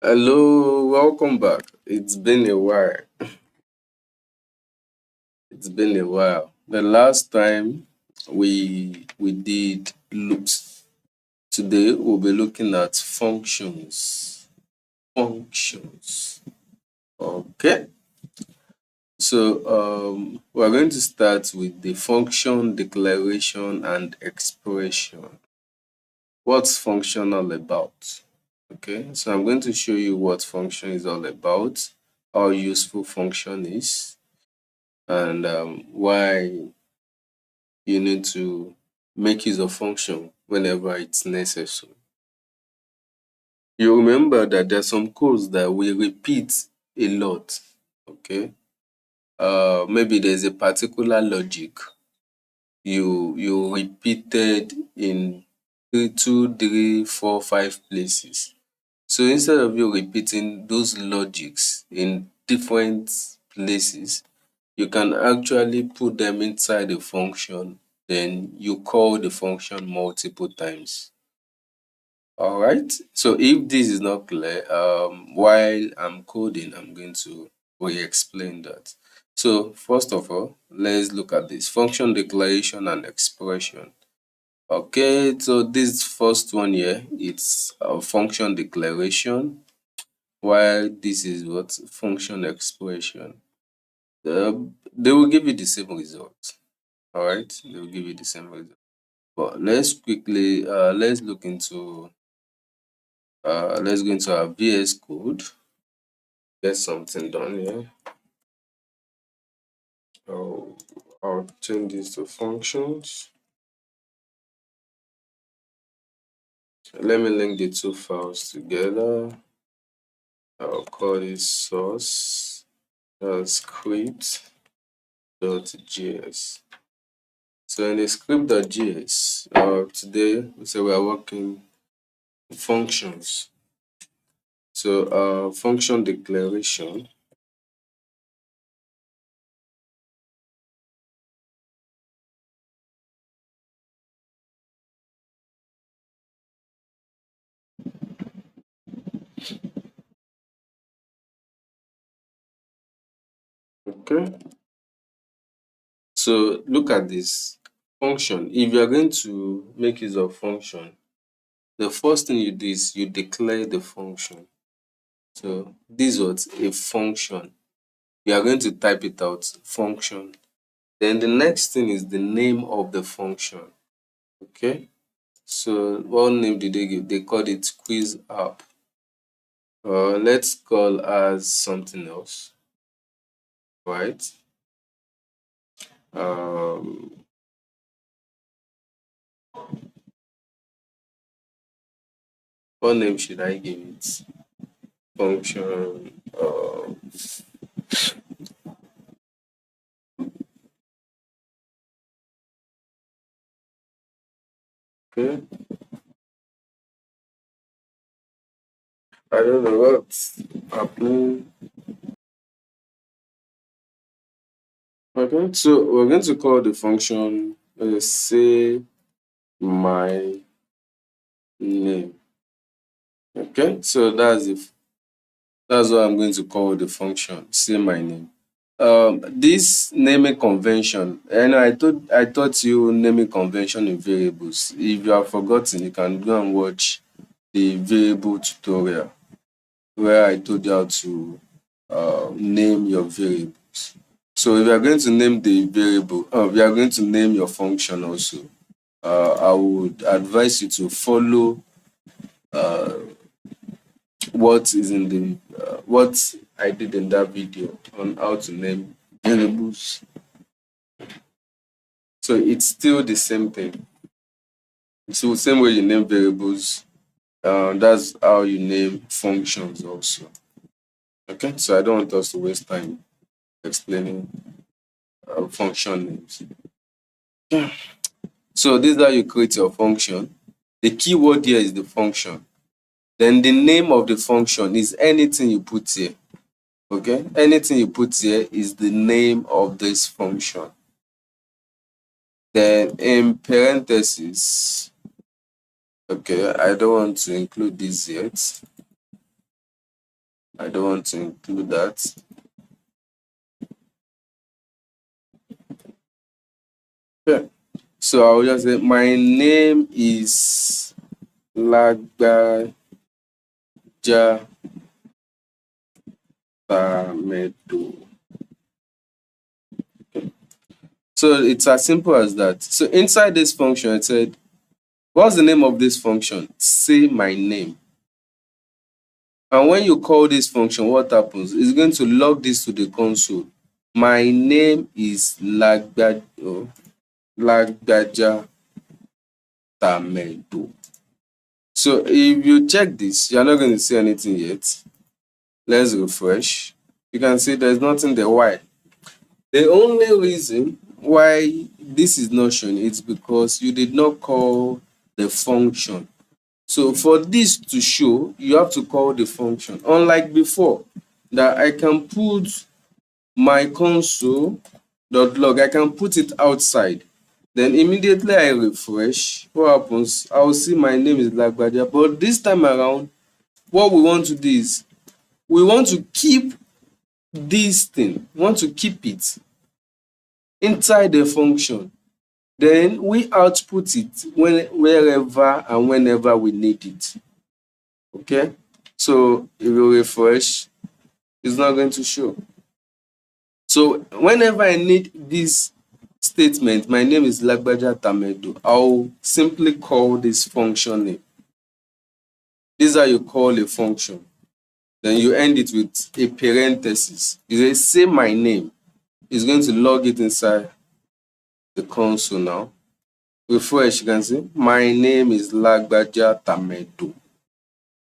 Hello, welcome back. It's been a while. It's been a while. The last time we did loops. Today we'll be looking at functions. Functions. Okay. So we're going to start with the function, declaration, and expression. What's function all about? Okay, so I'm going to show you what function is all about, how useful function is, and why you need to make use of function whenever it's necessary. You remember that there's some codes that we repeat a lot. Okay, maybe there's a particular logic you repeated in two, three, four, five places. So instead of you repeating those logics in different places, you can actually put them inside a function, then you call the function multiple times. All right. So if this is not clear, while I'm coding, I'm going to re-explain that. So first of all, let's look at this function declaration and expression. Okay, so this first one here, it's a function declaration, while this is what function expression. They will give you the same result. All right, they will give you the same result. But let's go into our VS Code. Get something done here. I'll change this to functions. Let me link the two files together. I'll call this source script.js. So in the script.js, today we say we are working functions. So function declaration. Okay. So look at this function. If you are going to make use of function, the first thing you do is you declare the function. So this was a function. You are going to type it out, function. Then the next thing is the name of the function. Okay. So what name did they give? They called it quiz app. Let's call as something else, right? Um, what name should I give it? Function. Okay. I don't know what's happening. Okay. So we're going to call the function. Let's say my name. Okay. So that's what I'm going to call the function. Say my name. This naming convention, I taught you naming convention in variables. If you have forgotten, you can go and watch the variable tutorial where I told you how to name your variables. So if you are going to name the variable, if you are going to name your function also, I would advise you to follow uh, what is in the what I did in that video on how to name variables. So it's still the same thing. So same way you name variables, that's how you name functions also. Okay, so I don't want us to waste time explaining function names. So this is how you create your function. The keyword here is the function. Then the name of the function is anything you put here. Okay, anything you put here is the name of this function. Then in parentheses, okay, I don't want to include this yet. I don't want to include that. Yeah. So I'll just say my name is Lagbaja Tamedo. So it's as simple as that. So inside this function, it said, what's the name of this function? Say my name. And when you call this function, what happens? It's going to log this to the console. My name is Lagbaja Tamedo. So if you check this, you're not going to see anything yet. Let's refresh. You can see there's nothing there. Why? The only reason why this is not shown is because you did not call the function. So for this to show, you have to call the function. Unlike before, that I can put my console.log, I can put it outside. Then immediately I refresh, what happens? I will see my name is Lagbaja. But this time around, what we want to do is we want to keep this thing, we want to keep it inside the function. Then we output it wherever and whenever we need it. Okay? So if you refresh, it's not going to show. So whenever I need this statement, my name is Lagbaja Tamedo, I'll simply call this function name. This is how you call a function. Then you end it with a parenthesis. You say my name. It's going to log it inside the console now. Refresh, you can see my name is Lagbaja Tamedo.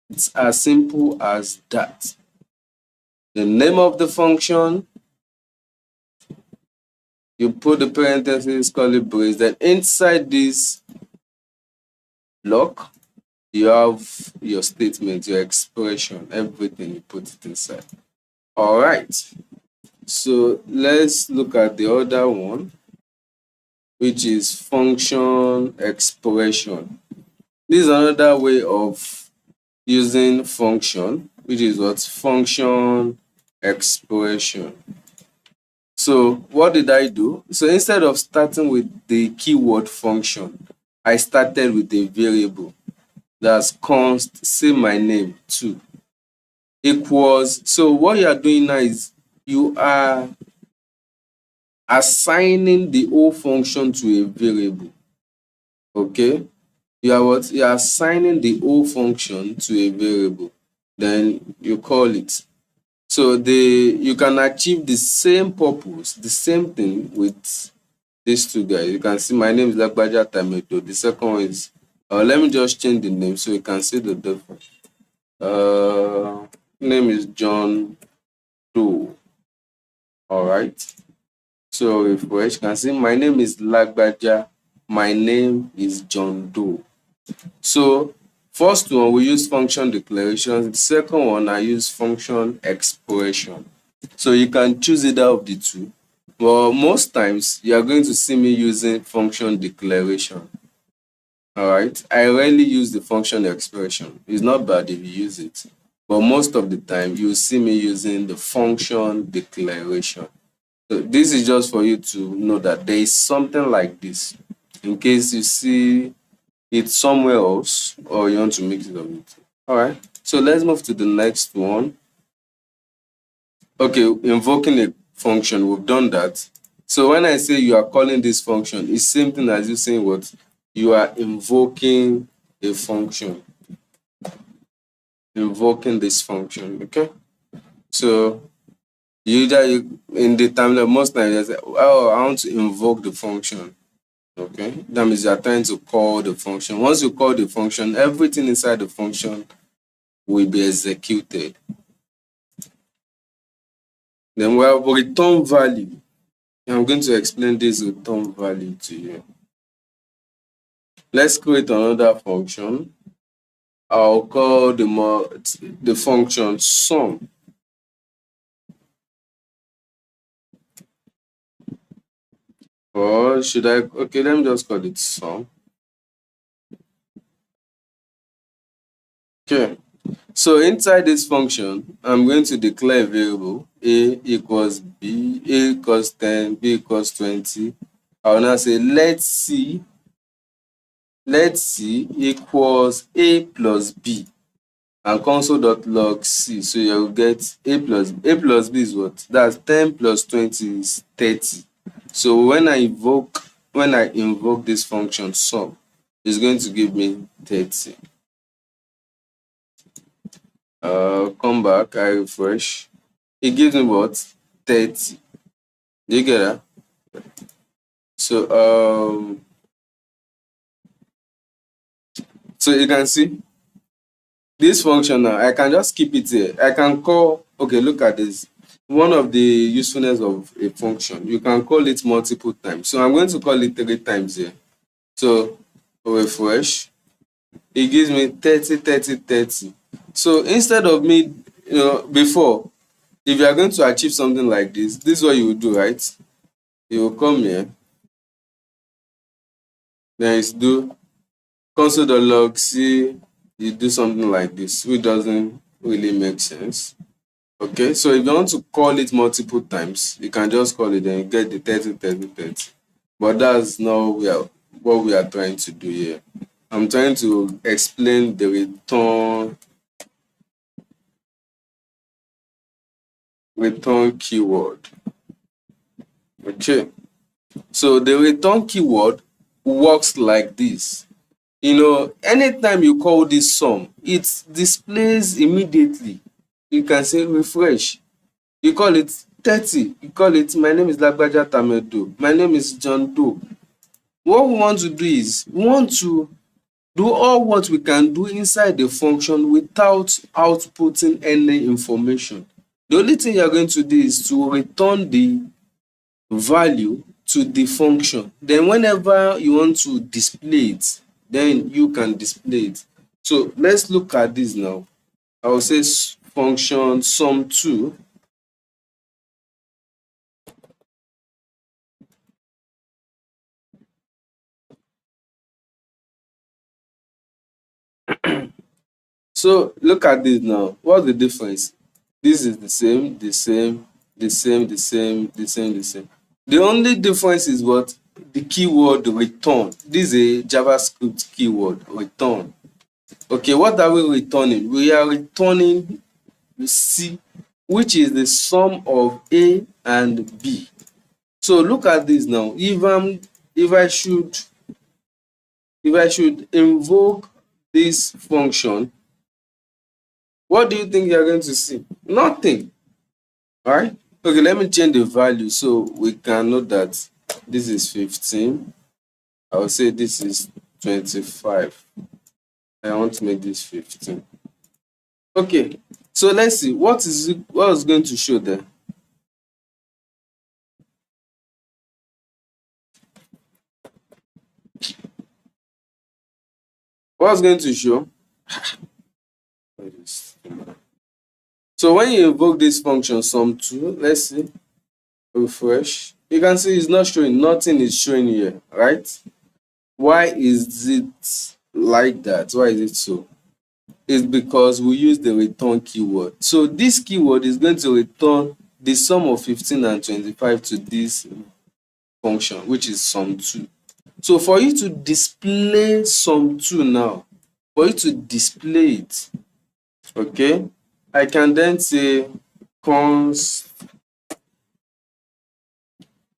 It's as simple as that. The name of the function, you put the parenthesis, curly brace, then inside this block, you have your statement, your expression, everything, you put it inside. All right. So let's look at the other one, which is function expression. This is another way of using function, which is what? Function expression. So what did I do? So instead of starting with the keyword function, I started with a variable. That's const, say my name, 2, equals. So what you are doing now is you are assigning the whole function to a variable. Okay? You are what? You are assigning the whole function to a variable. Then you call it. So you can achieve the same purpose, the same thing with these two guys. You can see my name is Lagbaja Tamedo. The second one is, let me just change the name so you can see the difference. Name is John Doe. All right. So if you can see, my name is Lagbaja. My name is John Doe. So first one we use function declaration. The second one I use function expression. So you can choose either of the two. But most times you are going to see me using function declaration. All right. I rarely use the function expression. It's not bad if you use it. But most of the time you see me using the function declaration. So this is just for you to know that there is something like this in case you see it somewhere else or you want to mix it up with. All right. So let's move to the next one. Okay, invoking a function, we've done that. So when I say you are calling this function, it's same thing as you saying what? You are invoking a function. Invoking this function, okay? So usually in the timeline, most times they say, oh, I want to invoke the function. Okay, that means you are trying to call the function. Once you call the function, everything inside the function will be executed. Then we have return value. I'm going to explain this return value to you. Let's create another function. I'll call the function sum. Or should I? Okay, let me just call it sum. Okay. So inside this function, I'm going to declare a variable a equals b, a equals 10, b equals 20. I will now say let c equals a plus b and console.log c. So you will get a plus b is what? That's 10 plus 20 is 30. So when I invoke this function sum, it's going to give me 30. Come back, I refresh. It gives me what? 30. Do you get that? So you can see this function now. I can just keep it here. I can call, okay, look at this. One of the usefulness of a function, you can call it multiple times. So I'm going to call it 3 times here. So refresh. It gives me 30, 30, 30. So instead of me, before, if you are going to achieve something like this is what you will do, right? You will come here, then it's do console.log c, you do something like this, which doesn't really make sense. Okay, so if you want to call it multiple times, you can just call it, then you get the 30, 30, 30. But that's not what we are trying to do here. I'm trying to explain the return keyword. Okay, so the return keyword works like this. Anytime you call this sum, it displays immediately. You can say refresh. You call it 30. You call it my name is Lagbaja Tamedo. My name is John Doe. What we want to do is we want to do all what we can do inside the function without outputting any information. The only thing you are going to do is to return the value to the function. Then whenever you want to display it, then you can display it. So let's look at this now. I will say function sum2. So look at this now. What's the difference? This is the same, the same, the same, the same, the same, the same. The only difference is what? The keyword return. This is a JavaScript keyword, return. Okay, what are we returning? We are returning C, which is the sum of A and B. So look at this now. If I should invoke this function, what do you think you're going to see? Nothing. All right. Okay, let me change the value so we can know that this is 15. I will say this is 25. I want to make this 15. Okay, so let's see what is going to show there. What's going to show? So when you invoke this function sum2, let's see, refresh, you can see it's not showing, nothing is showing here, right? Why is it like that? Why is it so? It's because we use the return keyword. So this keyword is going to return the sum of 15 and 25 to this function, which is sum2. So for you to display sum2 now, for you to display it, okay, I can then say const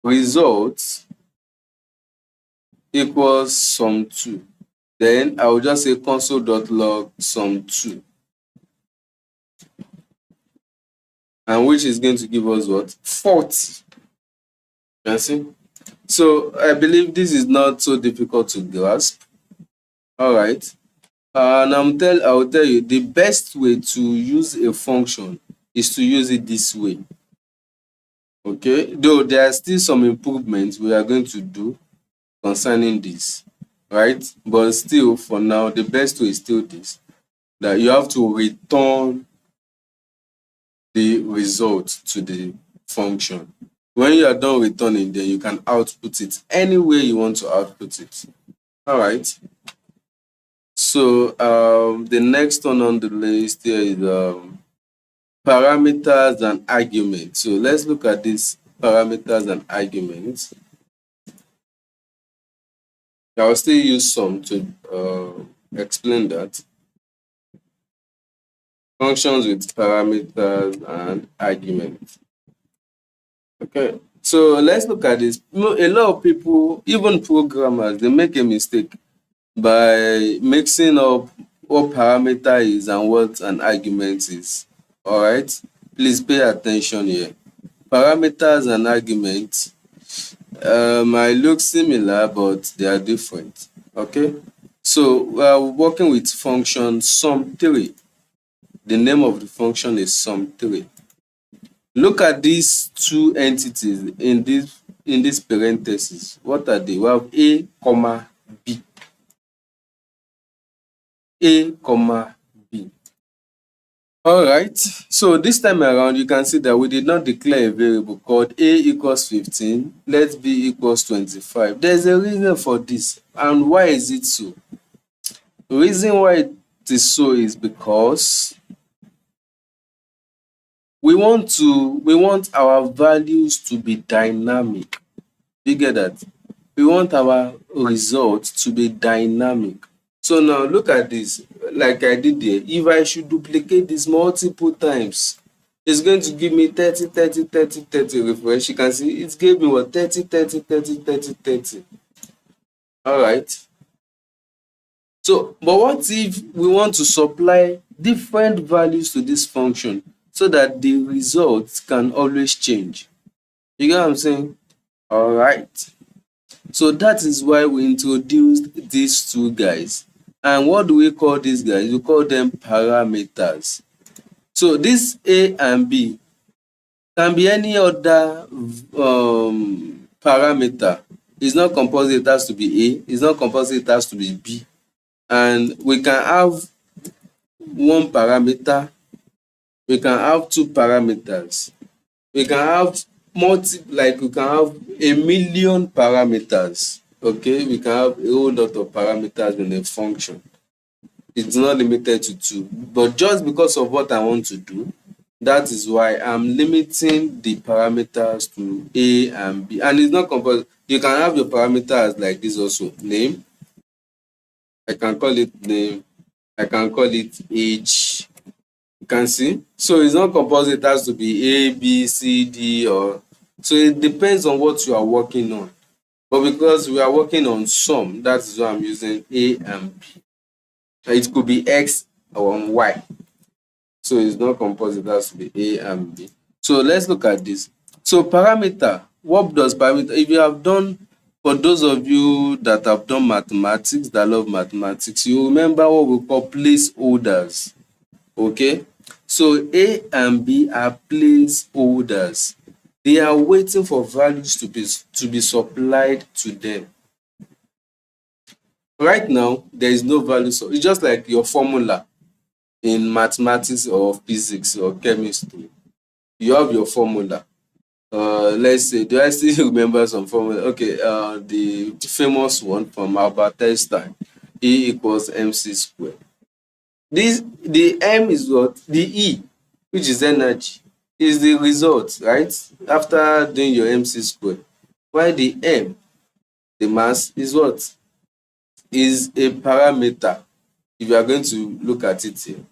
results equals sum2. Then I will just say console.log sum2. And which is going to give us what? 40. You can see? So I believe this is not so difficult to grasp. All right. And I will tell you the best way to use a function is to use it this way. Okay, though there are still some improvements we are going to do concerning this, right? But still, for now, the best way is still this, that you have to return the result to the function. When you are done returning, then you can output it any way you want to output it. All right. So the next one on the list here is parameters and arguments. So let's look at these parameters and arguments. I'll still use some to explain that. Functions with parameters and arguments. Okay, so let's look at this. A lot of people, even programmers, they make a mistake by mixing up what parameter is and what an argument is. All right, please pay attention here. Parameters and arguments might look similar, but they are different. Okay, so we are working with function sum3. The name of the function is sum3. Look at these two entities in this parenthesis. What are they? We have a comma b. A comma b. All right. So this time around, you can see that we did not declare a variable called a equals 15. Let b equals 25. There's a reason for this. And why is it so? The reason why it is so is because we want our values to be dynamic. You get that? We want our results to be dynamic. So now look at this, like I did there. If I should duplicate this multiple times, it's going to give me 30, 30, 30, 30 refresh. You can see it gave me what? 30, 30, 30, 30, 30. All right. So, but what if we want to supply different values to this function so that the results can always change? You get what I'm saying? All right. So that is why we introduced these two guys. And what do we call these guys? We call them parameters. So this A and B can be any other parameter. It's not compulsory it has to be A. It's not compulsory it has to be B. And we can have one parameter. We can have two parameters. We can have we can have a million parameters. Okay, we can have a whole lot of parameters in a function. It's not limited to two, but just because of what I want to do, that is why I'm limiting the parameters to A and B. And it's not compulsory. You can have your parameters like this also. Name, I can call it name, I can call it age. You can see. So it's not compulsory it has to be A, B, C, D, or so it depends on what you are working on. But because we are working on sum, that is why I'm using A and B. It could be X or Y. So it's not compulsory, it has to be A and B. So let's look at this. So parameter, what does parameter? If you have done, for those of you that have done mathematics, that love mathematics, you remember what we call placeholders. Okay, so A and B are placeholders. They are waiting for values to be supplied to them. Right now, there is no value. So it's just like your formula in mathematics or physics or chemistry. You have your formula. Let's say, do I still remember some formula? Okay, the famous one from Albert Einstein, E equals mc squared. The M is what? The E, which is energy, is the result, right? After doing your mc squared. While the M, the mass, is what? Is a parameter. If you are going to look at it here.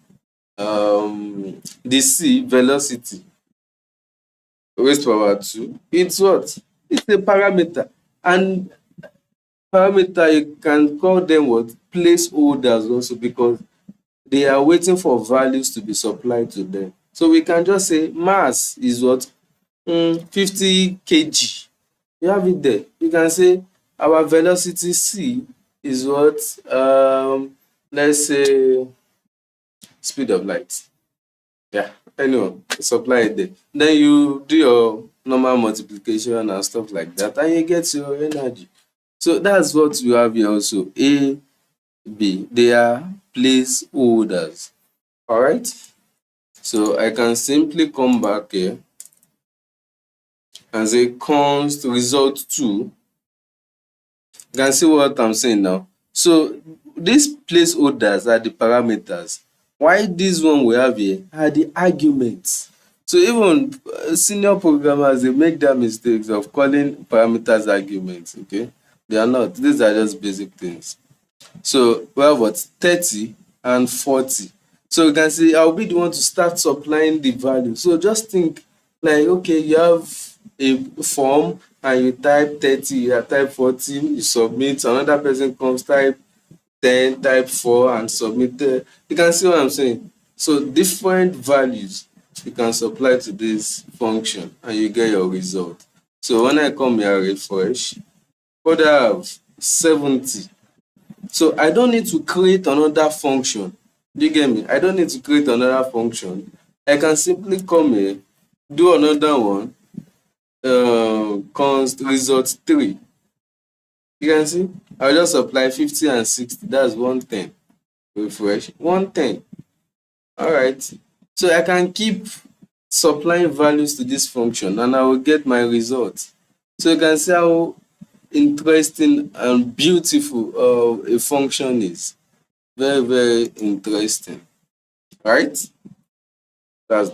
The C, velocity, raised to power 2, it's what? It's a parameter. And parameter, you can call them what? Placeholders also, because they are waiting for values to be supplied to them. So we can just say mass is what? 50 kg. You have it there. You can say our velocity C is what? Let's say speed of light. Yeah, anyway, supply it there. Then you do your normal multiplication and stuff like that, and you get your energy. So that's what you have here also. A, B, they are placeholders. All right. So I can simply come back here and say const result 2. You can see what I'm saying now. So these placeholders are the parameters, while this one we have here are the arguments. So even senior programmers, they make that mistakes of calling parameters arguments. Okay, they are not. These are just basic things. So we have what, 30 and 40. So you can see I'll be the one to start supplying the value. So just think like, okay, you have a form and you type 30, you type 40, you submit, another person comes, type 10, type 4 and submit. You can see what I'm saying. So different values you can supply to this function and you get your result. So when I come here, refresh, what I have 70. So I don't need to create another function. Do you get me? I don't need to create another function. I can simply come here, do another one, const result 3. You can see I'll just apply 50 and 60. That's 110. Refresh, 110. All right. So I can keep supplying values to this function and I will get my result. So you can see how interesting and beautiful a function is. Very, very interesting, right? That's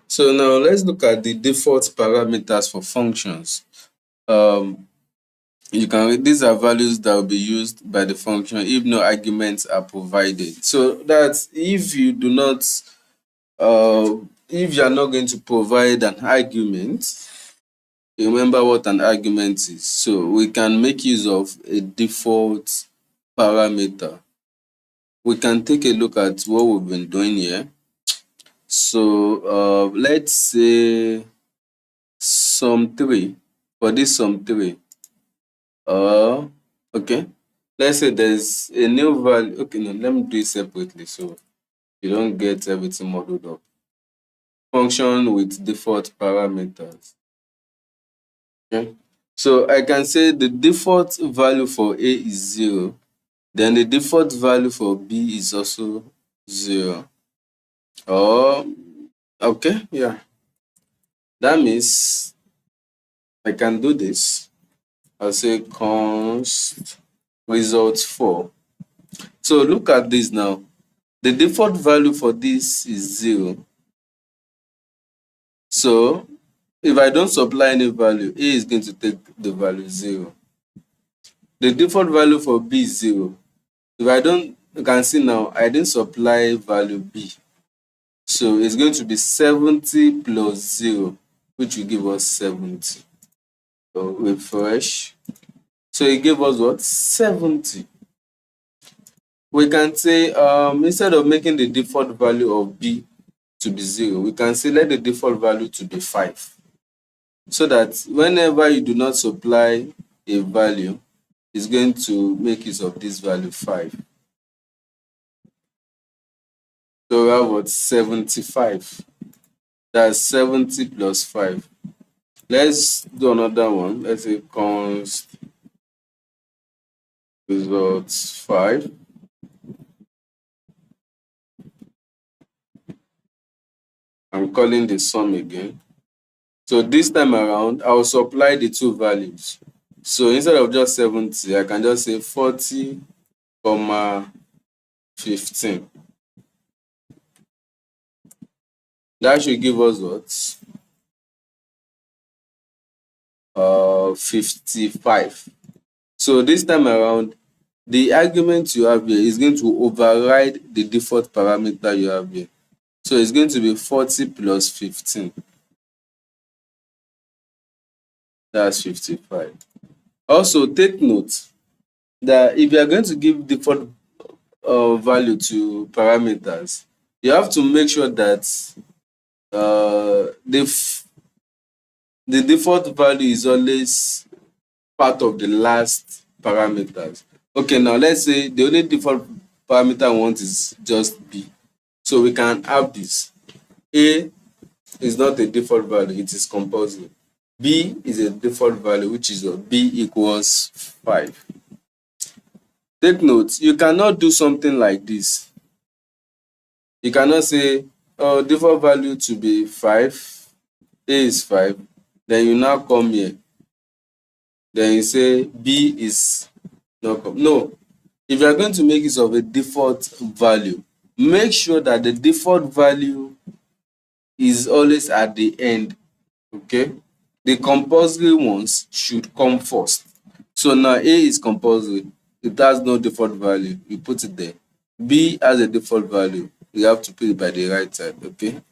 so now let's look at the default parameters for functions. Um, these are values that will be used by the function if no arguments are provided. So that's if you do not, if you are not going to provide an argument, you remember what an argument is. So we can make use of a default parameter. We can take a look at what we've been doing here. So let's say sum 3. For this sum 3, okay, let's say there's a new value. Okay, no, let me do it separately so you don't get everything muddled up. Function with default parameters. Okay, so I can say the default value for A is 0, then the default value for B is also 0. Oh, okay, yeah. That means I can do this. I'll say const result 4. So look at this now. The default value for this is 0. So if I don't supply any value, A is going to take the value 0. The default value for B is 0. If I don't, you can see now, I didn't supply value B. So it's going to be 70 plus 0, which will give us 70. So refresh. So it gave us what? 70. We can say instead of making the default value of B to be 0, we can say let the default value to be 5. So that whenever you do not supply a value, it's going to make use of this value 5. So we have what? 75. That's 70 plus 5. Let's do another one. Let's say const results 5. I'm calling the sum again. So this time around, I will supply the two values. So instead of just 70, I can just say 40, 15. That should give us what? 55. So this time around, the argument you have here is going to override the default parameter you have here. So it's going to be 40 plus 15. That's 55. Also, take note that if you are going to give default value to parameters, you have to make sure that the default value is always part of the last parameters. Okay, now let's say the only default parameter I want is just B. So we can have this. A is not a default value, it is compulsory. B is a default value, which is B equals 5. Take note, you cannot do something like this. You cannot say, oh, default value to be 5, A is 5, then you now come here. Then you say B is not, no. if you are going to make use of a default value, make sure that the default value is always at the end. Okay, the compulsory ones should come first. So now A is compulsory, it has no default value, you put it there. B has a default value, you have to put it by the right side. Okay,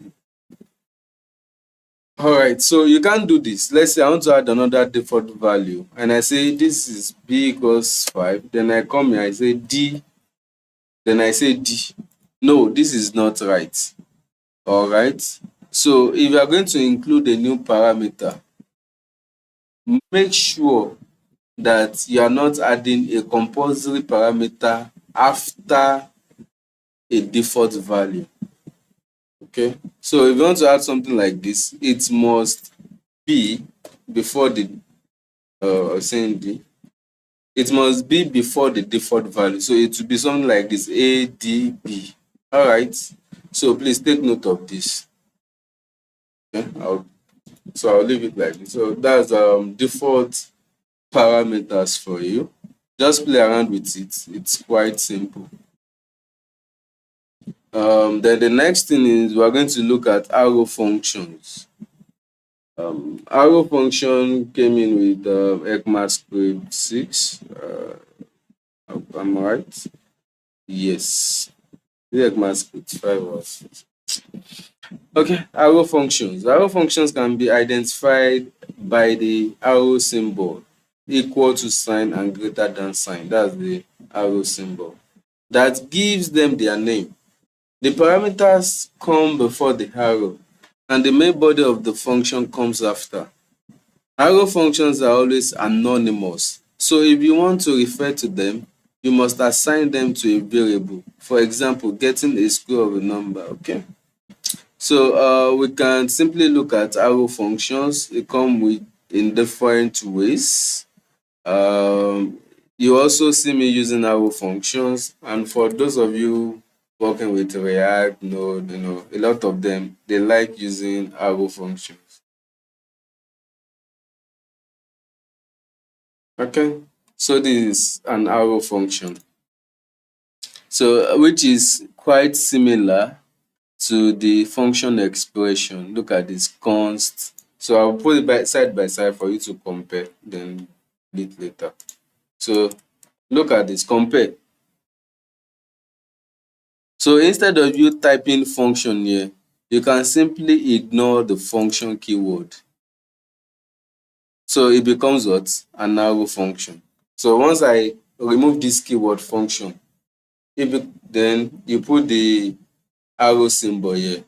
all right, so you can't do this. Let's say I want to add another default value and I say this is B equals 5, then I come here, I say D, then I say D. No, this is not right. All right, so if you are going to include a new parameter, make sure that you are not adding a compulsory parameter after a default value. Okay, so if you want to add something like this, it must be before the saying D, it must be before the default value. So it will be something like this, ADB. All right, so please take note of this. Okay, I'll leave it like this. So that's default parameters for you. Just play around with it. It's quite simple. Then the next thing is we're going to look at arrow functions. Arrow function came in with ECMAScript 6. Am I right? Yes. ECMAScript 5 or 6. Okay, arrow functions. Arrow functions can be identified by the arrow symbol, equal to sign and greater than sign. That's the arrow symbol. That gives them their name. The parameters come before the arrow, and the main body of the function comes after. Arrow functions are always anonymous, so if you want to refer to them, you must assign them to a variable. For example, getting a square of a number. Okay, so we can simply look at arrow functions. They come with in different ways. You also see me using arrow functions, and for those of you working with React, Node, a lot of them, they like using arrow functions. Okay, so this is an arrow function, so which is quite similar to the function expression. Look at this, const. So I'll put it side by side for you to compare, then delete later. So look at this, compare. So instead of you typing function here, you can simply ignore the function keyword. So it becomes what? An arrow function. So once I remove this keyword function, then you put the arrow symbol here.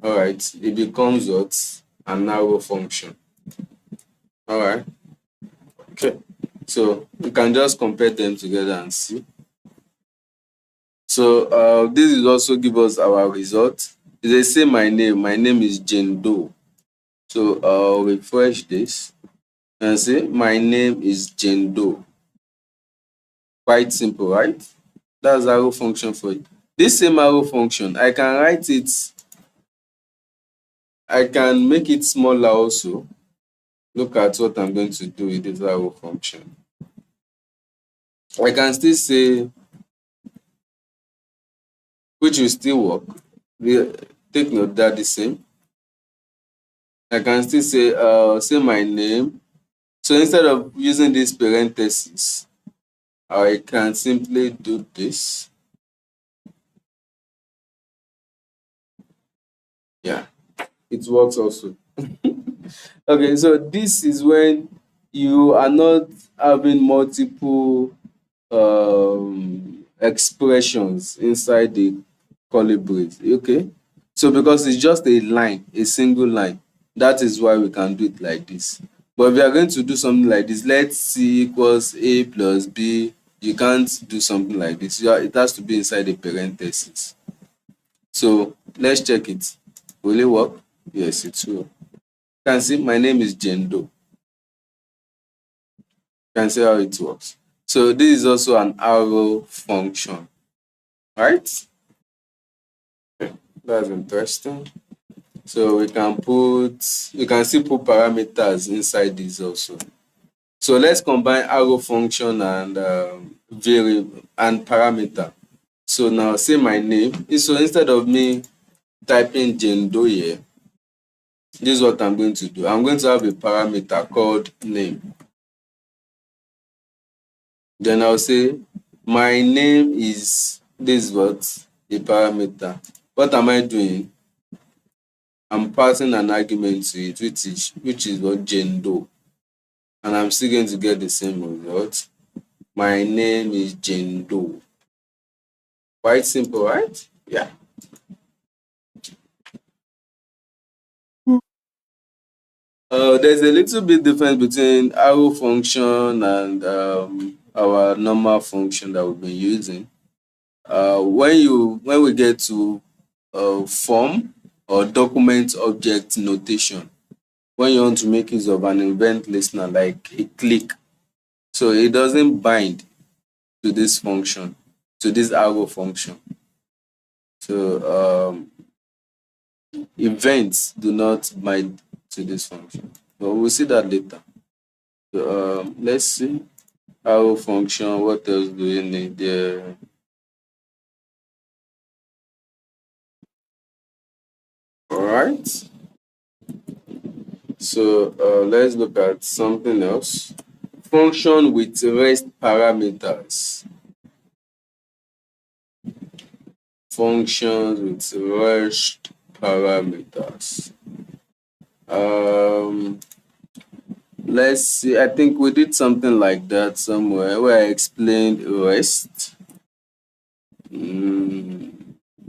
All right, it becomes what? An arrow function. All right. Okay. So you can just compare them together and see. So this is also give us our result. They say my name is Jane Doe. So I'll refresh this and say my name is Jane Doe. Quite simple, right? That's arrow function for it. This same arrow function, I can write it, I can make it smaller also. Look at what I'm going to do with this arrow function. I can still say, which will still work. Take note that the same. I can still say my name. So instead of using this parenthesis, I can simply do this. Yeah, it works also. Okay, so this is when you are not having multiple expressions inside the curly brace. Okay, so because it's just a line, a single line, that is why we can do it like this. But if we are going to do something like this, let's C equals A plus B, you can't do something like this. It has to be inside the parenthesis. So let's check it. Will it work? Yes, it will. You can see my name is Jane Doe. You can see how it works. So this is also an arrow function, right? Okay, that's interesting. So we can still put parameters inside this also. So let's combine arrow function and variable and parameter. So now say my name. So instead of me typing Jane Doe here, this is what I'm going to do. I'm going to have a parameter called name. Then I'll say my name is this what a parameter. What am I doing? I'm passing an argument to it, which is what Jane Doe. And I'm still going to get the same result. My name is Jane Doe. Quite simple, right? Yeah. There's a little bit difference between arrow function and our normal function that we've been using. When we get to form or document object notation, when you want to make use of an event listener like a click, so it doesn't bind to this function, to this arrow function. So events do not bind to this function, but we'll see that later. So let's see arrow function. What else do you need there? All right. So let's look at something else. Function with rest parameters. Functions with rest parameters. Um, let's see. I think we did something like that somewhere where I explained rest.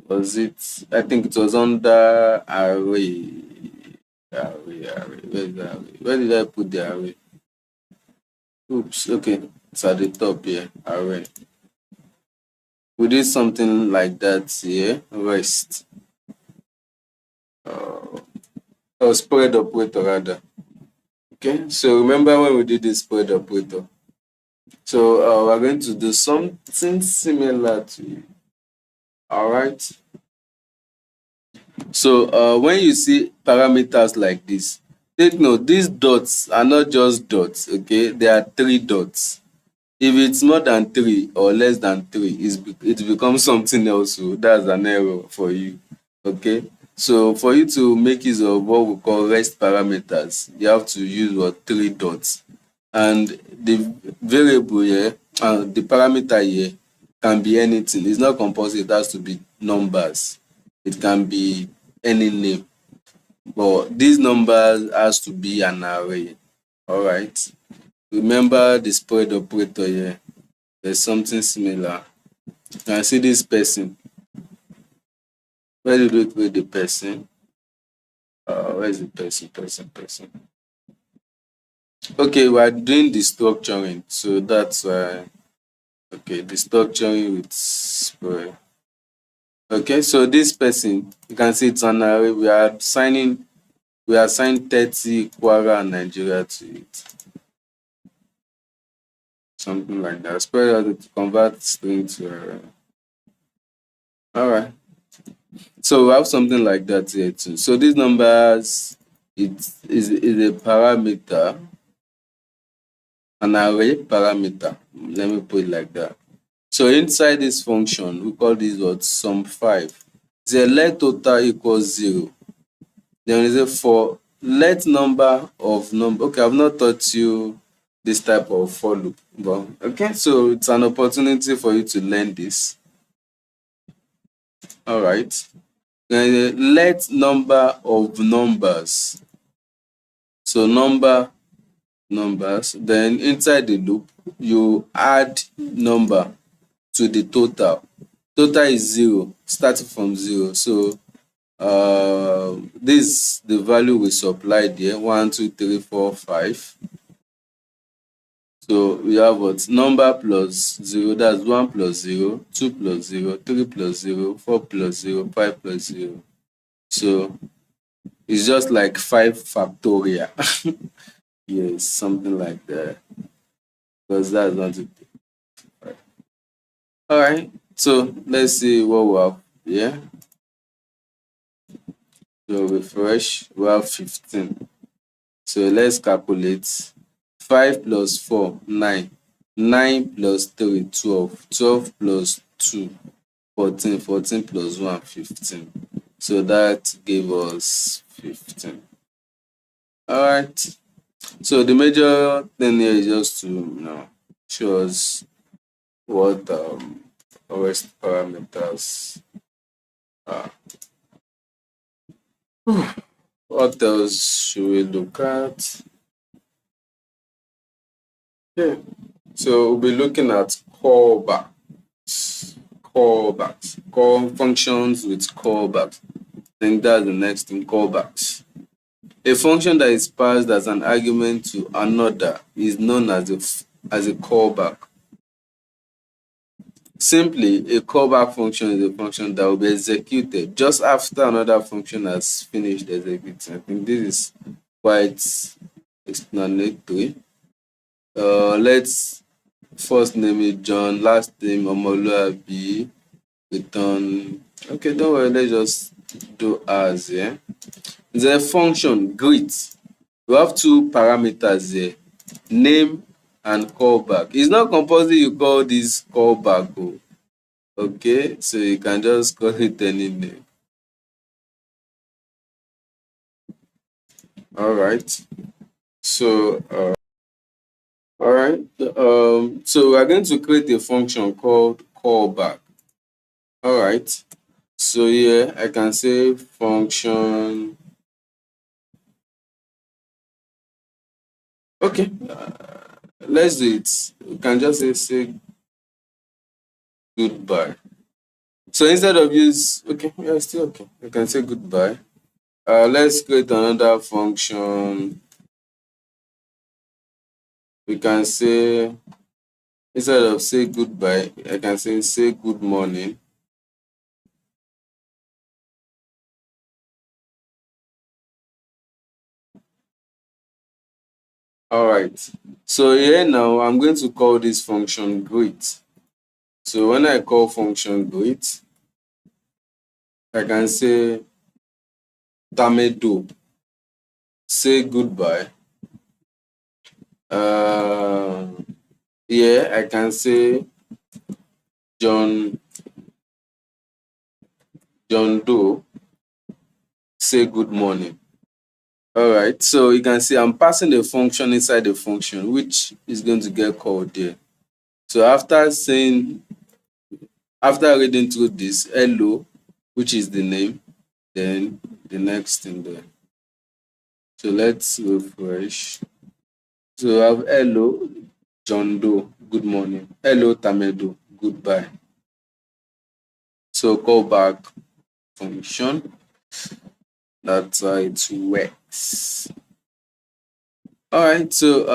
Was it? I think it was under array. Array. Where's the array? Where did I put the array? Oops. Okay, it's at the top here. Array. We did something like that here. Rest. Spread operator rather. Okay, so remember when we did this spread operator? So we're going to do something similar to it. All right. So when you see parameters like this, take note, these dots are not just dots, okay? They are 3 dots. If it's more than 3 or less than 3, it becomes something else. So that's an error for you, okay? So for you to make use of what we call rest parameters, you have to use what 3 dots. And the variable here, the parameter here can be anything. It's not compulsory, it has to be numbers. It can be any name. But these numbers has to be an array. All right. Remember the spread operator here. There's something similar. You can see this person. Where did we put the person? Where is the person? Okay, we are doing the structuring. So that's why. Okay, the structuring with spread. Okay, so this person, you can see it's an array. We assign 30 Kwara and Nigeria to it. Something like that. Spread out to convert string to array. All right. So we have something like that here too. So these numbers, it is a parameter, an array parameter. Let me put it like that. So inside this function, we call this what sum5. The let total equals 0. Then we say for let number of number. Okay, I've not taught you this type of for loop, but okay, so it's an opportunity for you to learn this. All right. Then let number of numbers. So numbers. Then inside the loop, you add number to the total. Total is 0, starting from 0. So this the value we supplied here 1, 2, 3, 4, 5. So we have what number plus 0, that's 1 plus 0, 2 plus 0, 3 plus 0, 4 plus 0, 5 plus 0. So it's just like 5 factorial. Yes, something like that. Because that's not it. All right. So let's see what we have here. So refresh, we have 15. So let's calculate 5 plus 4, 9. 9 plus 3, 12. 12 plus 2, 14. 14 plus 1, 15. So that gave us 15. All right. So the major thing here is just to show us what rest parameters are. What else should we look at? Okay. So we'll be looking at callbacks. Callbacks. Call functions with callbacks. I think that's the next thing, callbacks. A function that is passed as an argument to another is known as a callback. Simply, a callback function is a function that will be executed just after another function has finished executing. I think this is quite explanatory. Let's first name it John, last name Omoluabi, return. Okay, don't worry, let's just do as here. The function greet. We have two parameters here, name and callback. It's not compulsory you call this callback. Okay, so you can just call it any name. All right. So, all right. So we're going to create a function called callback. All right. So here I can say function. Okay. Let's do it. We can just say goodbye. So instead of use, okay, yeah, still okay. You can say goodbye. Let's create another function. We can say, instead of say goodbye, I can say good morning. All right. So here now, I'm going to call this function greet. So when I call function greet, I can say Tamedo, say goodbye. Here I can say John Doe, say good morning. All right, so you can see I'm passing a function inside the function, which is going to get called there. So after reading through this, hello, which is the name, then the next thing there. So let's refresh. So we have hello, John Doe, good morning. Hello, Tamedo, goodbye. So callback function. That's how it works. All right, so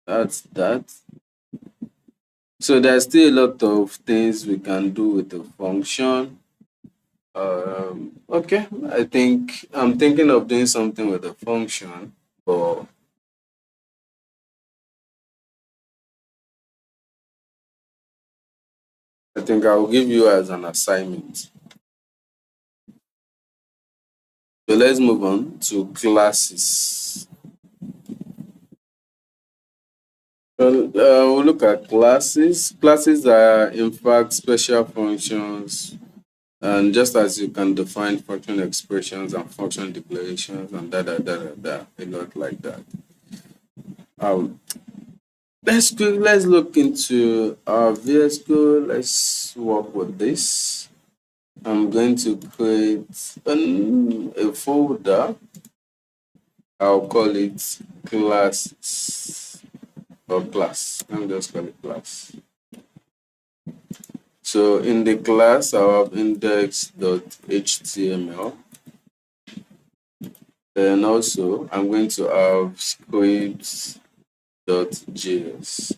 that's that. So there's still a lot of things we can do with the function. Okay, I think I'm thinking of doing something with the function, but I think I'll give you as an assignment. So let's move on to classes. We'll look at classes. Classes are in fact special functions, and just as you can define function expressions and function declarations and a lot like that. Let's look into our VS Code. Let's work with this. I'm going to create a folder. I'll call it classes or class. Let me just call it class. So in the class, I'll have index.html. Then also, I'm going to have scripts.js.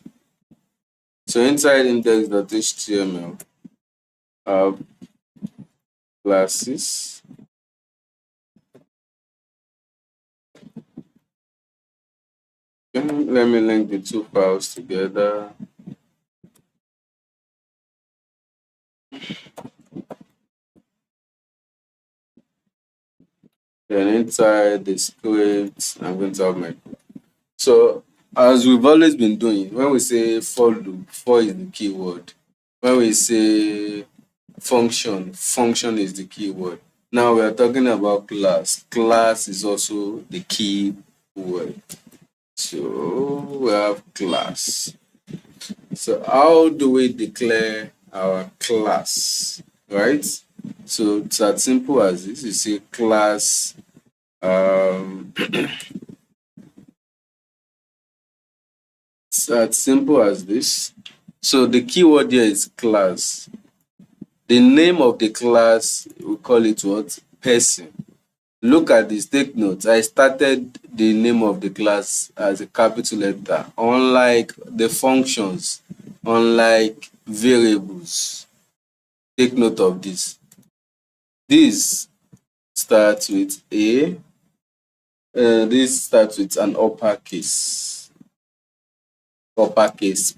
So inside index.html, I have classes. Let me link the two files together. Then inside the script, I'm going to have my. So as we've always been doing, when we say for loop, for is the keyword. When we say function is the keyword. Now we are talking about class. Class is also the key word. So we have class. So how do we declare our class? Right? So it's as simple as this. You say class it's as simple as this. So the keyword here is class. The name of the class, we call it what? Person. Look at this, take note. I started the name of the class as a capital letter, unlike the functions, unlike variables. Take note of this. This starts with A, this starts with an uppercase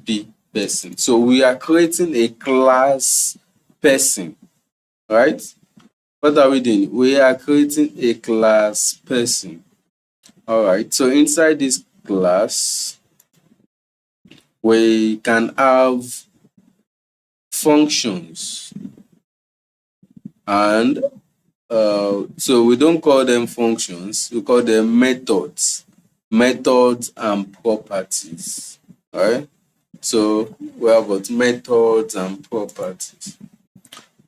P, person. So we are creating a class person, right? What are we doing? We are creating a class person. All right. So inside this class, we can have functions, and so we don't call them functions, we call them methods and properties. All right. So we have what? Methods and properties.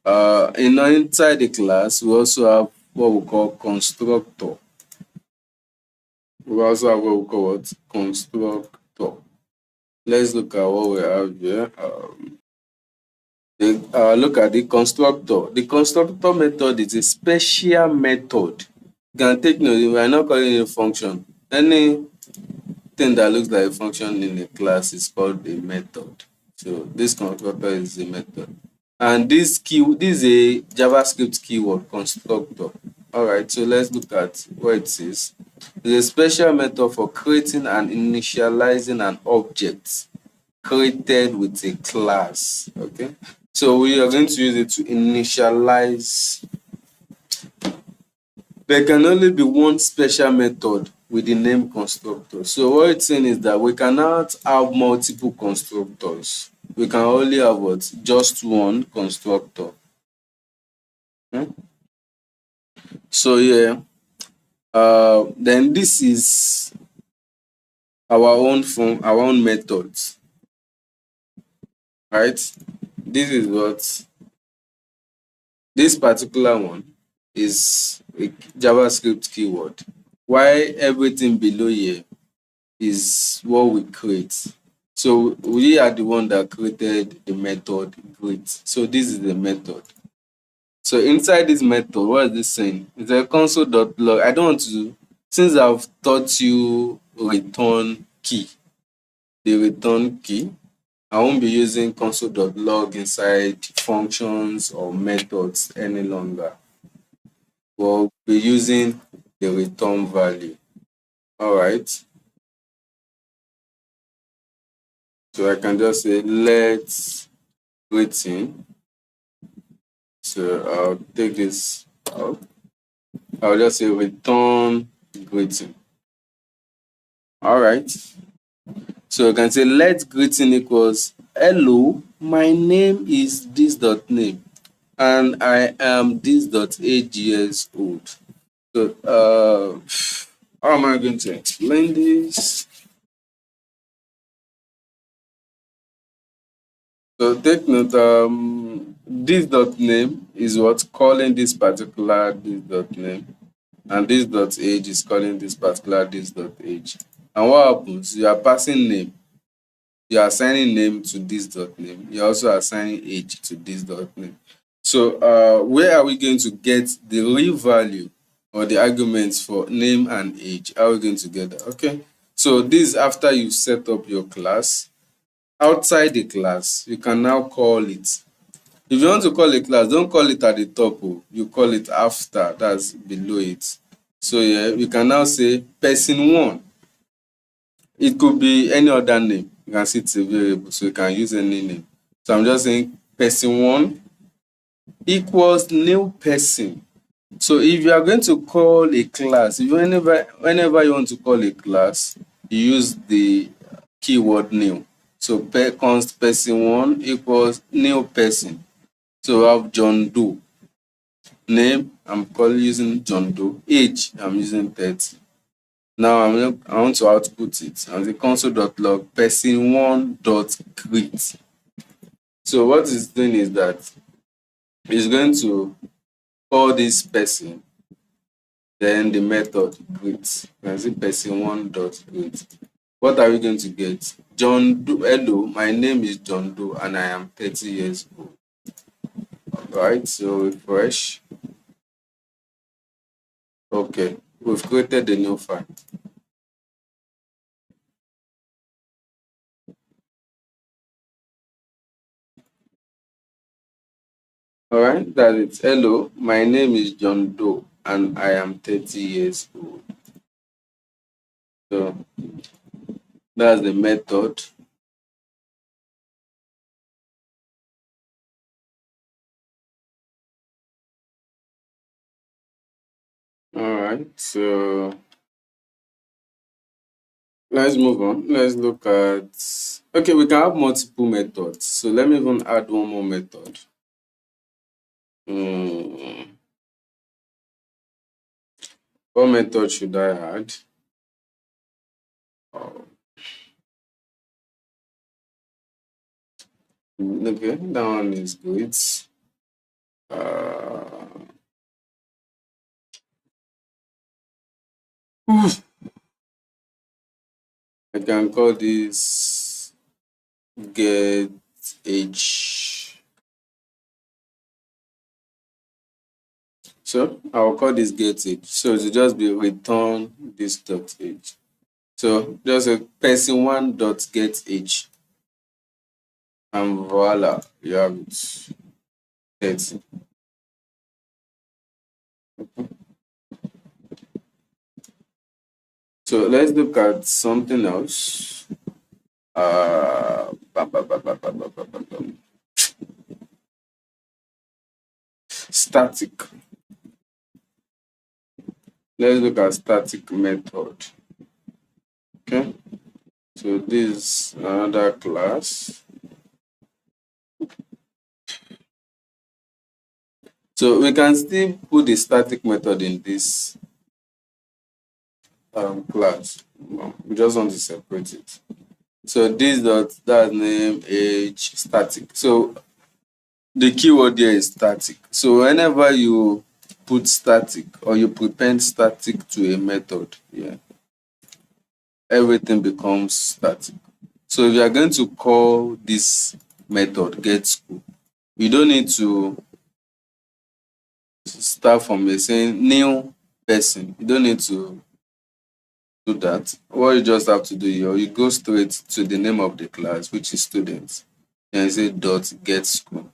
Inside the class, we also have what we call constructor. We also have what we call what? Constructor. Let's look at what we have here. Look at the constructor. The constructor method is a special method. You can take note, we are not calling it a function. Anything that looks like a function in a class is called a method. So this constructor is a method. And this is a JavaScript keyword, constructor. All right, so let's look at what it says. It's a special method for creating and initializing an object created with a class. Okay, so we are going to use it to initialize. There can only be one special method with the name constructor. So what it's saying is that we cannot have multiple constructors. We can only have what? Just one constructor. So yeah, then this is our own methods, right? This is what this particular one is a JavaScript keyword. Why everything below here is what we create. So we are the one that created the method create. So this is the method. So inside this method, what is this saying? It's a console.log. I don't want to, since I've taught you return key, the return key, I won't be using console.log inside functions or methods any longer. We'll be using the return value. All right. So I can just say let's greeting. So I'll take this out. I'll just say return greeting. All right. So you can say let greeting equals hello, my name is this dot name and I am this dot 8 years old. So how am I going to explain this? So take note, this dot name is what calling this particular this dot name, and this dot age is calling this particular this dot age. And what happens? You are passing name. You are assigning name to this dot name. You're also assigning age to this dot name. So where are we going to get the real value or the arguments for name and age? How are we going to get that? Okay. So this after you set up your class. Outside the class, you can now call it. If you want to call a class, don't call it at the top. You call it after, that's below it. So yeah, you can now say person one. It could be any other name. You can see it's a variable, so you can use any name. So I'm just saying person one equals new person. So if you are going to call a class, if whenever you want to call a class, you use the keyword new. So const person1 equals new person. So I have John Doe. Name, I'm calling using John Doe. Age, I'm using 30. Now I want to output it as a console.log person1.greet. So what it's doing is that it's going to call this person, then the method greet. As a person1.greet. What are we going to get? John Doe. Hello, my name is John Doe and I am 30 years old. Alright, so refresh. Okay, we've created a new file. Alright, that's it. Hello, my name is John Doe and I am 30 years old. So that's the method. Alright, so let's move on. Let's look at, okay, we can have multiple methods. So let me even add one more method. What method should I add? Okay, that one is good. I can call this get age. So I'll call this get age. So it will just be return this dot age. So just a person1 dot get age. And voila, you have it. 30. So let's look at something else. Static. Let's look at static method. Okay. So this is another class. So we can still put the static method in this class. We just want to separate it. So this dot, that name, age, static. So the keyword here is static. So whenever you put static or you prepend static to a method, everything becomes static. So if you are going to call this method get school, you don't need to start from a saying new person. You don't need to do that. What you just have to do here, you go straight to the name of the class, which is students, and you say dot get school.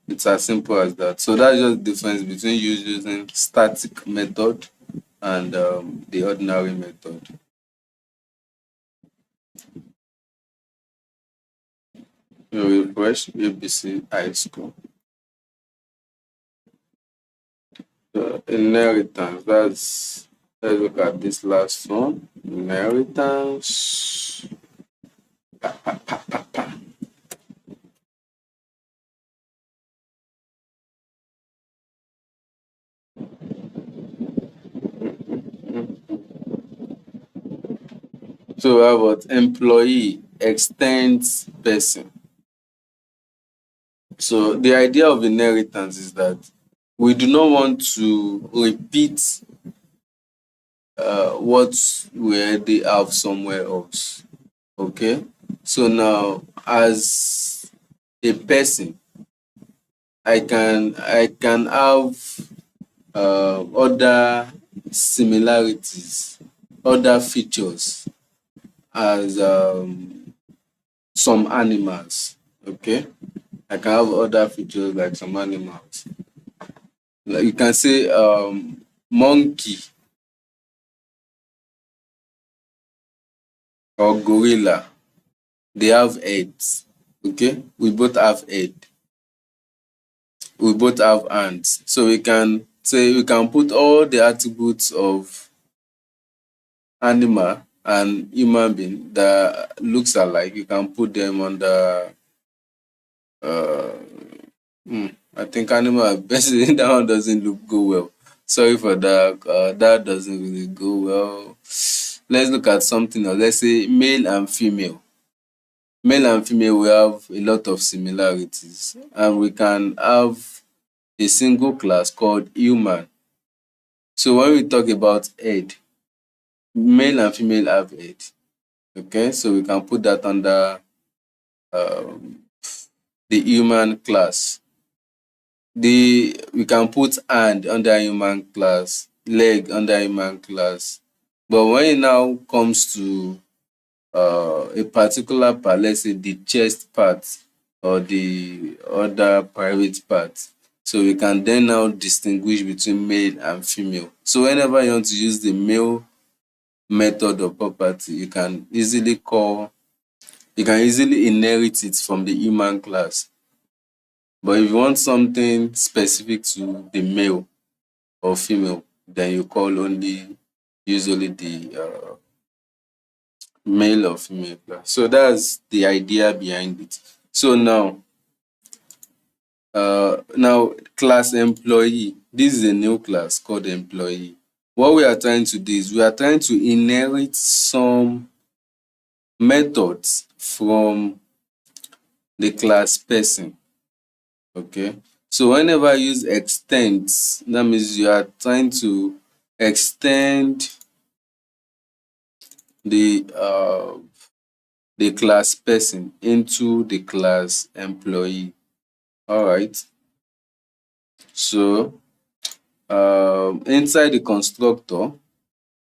It's as simple as that. So that's just the difference between you using static method and the ordinary method. You refresh ABC high school. So inheritance, let's look at this last one. Inheritance. So how about employee extends person? So the idea of inheritance is that we do not want to repeat what we already have somewhere else. Okay, so now as a person, I can have other similarities, other features as some animals. Okay, I can have other features like some animals. Like you can say monkey or gorilla. They have heads. Okay, we both have head. We both have hands. So we can say we can put all the attributes of animal and human being that looks alike, you can put them under uh I think animal and person. That one doesn't go well. Sorry for that. That doesn't really go well. Let's look at something else. Let's say male and female. Male and female, we have a lot of similarities, and we can have a single class called human. So when we talk about head, male and female have head. Okay, so we can put that under um, the human class. We can put hand under human class, leg under human class. But when it now comes to a particular part, let's say the chest part or the other private part, so we can then now distinguish between male and female. So whenever you want to use the male method of property, you can easily inherit it from the human class. But if you want something specific to the male or female, then you call only usually the male or female class. So that's the idea behind it. So now class employee. This is a new class called employee. What we are trying to do is we are trying to inherit some methods from the class person. Okay. So whenever I use extends, that means you are trying to extend the the class person into the class employee. All right. So inside the constructor,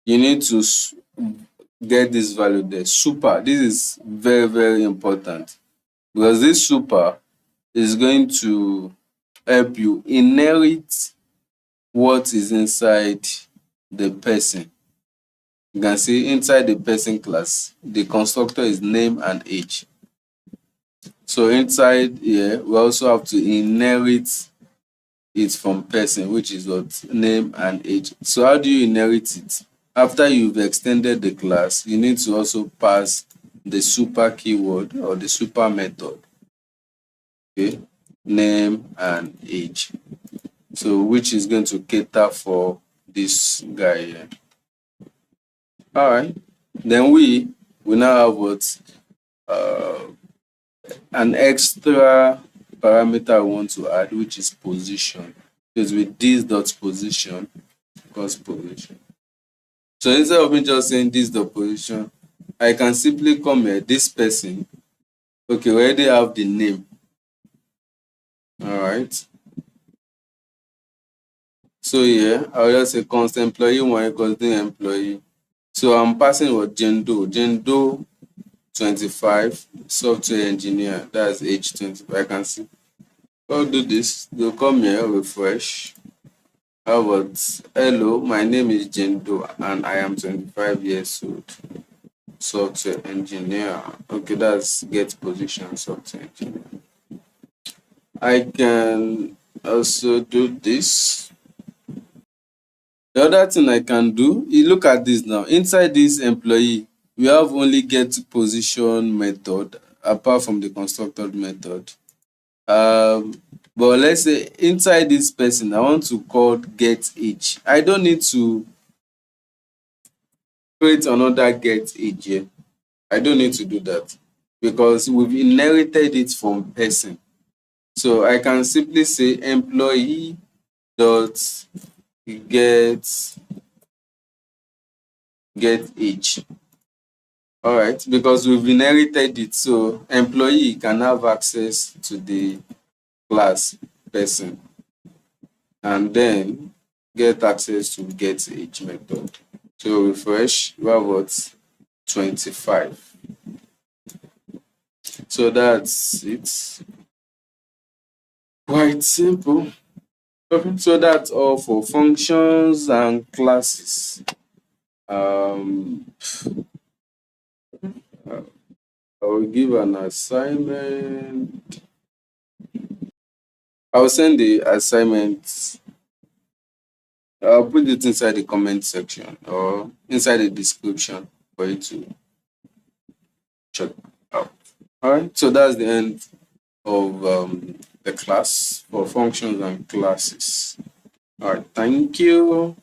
you need to get this value there. Super. This is very, very important because this super is going to help you inherit what is inside the person. You can see inside the person class, the constructor is name and age. So inside here, we also have to inherit it from person, which is what name and age. So how do you inherit it? After you've extended the class, you need to also pass the super keyword or the super method. Okay, name and age. So which is going to cater for this guy here. All right. Then we now have what an extra parameter we want to add, which is position. Because with this dot position equals position. So instead of me just saying this dot position, I can simply come here, this person. Okay, we already have the name. All right. So here, I'll just say const employee one equals new employee. So I'm passing what Jendo. Jendo 25, software engineer. That's age 25. I can see. I'll do this. They'll come here, refresh. How about hello, my name is Jendo and I am 25 years old. Software engineer. Okay, that's get position software engineer. I can also do this. The other thing I can do, you look at this now. Inside this employee, we have only get position method apart from the constructed method. But let's say inside this person, I want to call get age. I don't need to create another get age here. I don't need to do that because we've inherited it from person. So I can simply say employee dot get age. All right, because we've inherited it, so employee can have access to the class person and then get access to get age method. So refresh, we have what 25. So that's it. Quite simple. Okay, so that's all for functions and classes. I will give an assignment. I will send the assignment. I'll put it inside the comment section or inside the description. for you to check out. All right, so that's the end of the class for functions and classes. All right, thank you.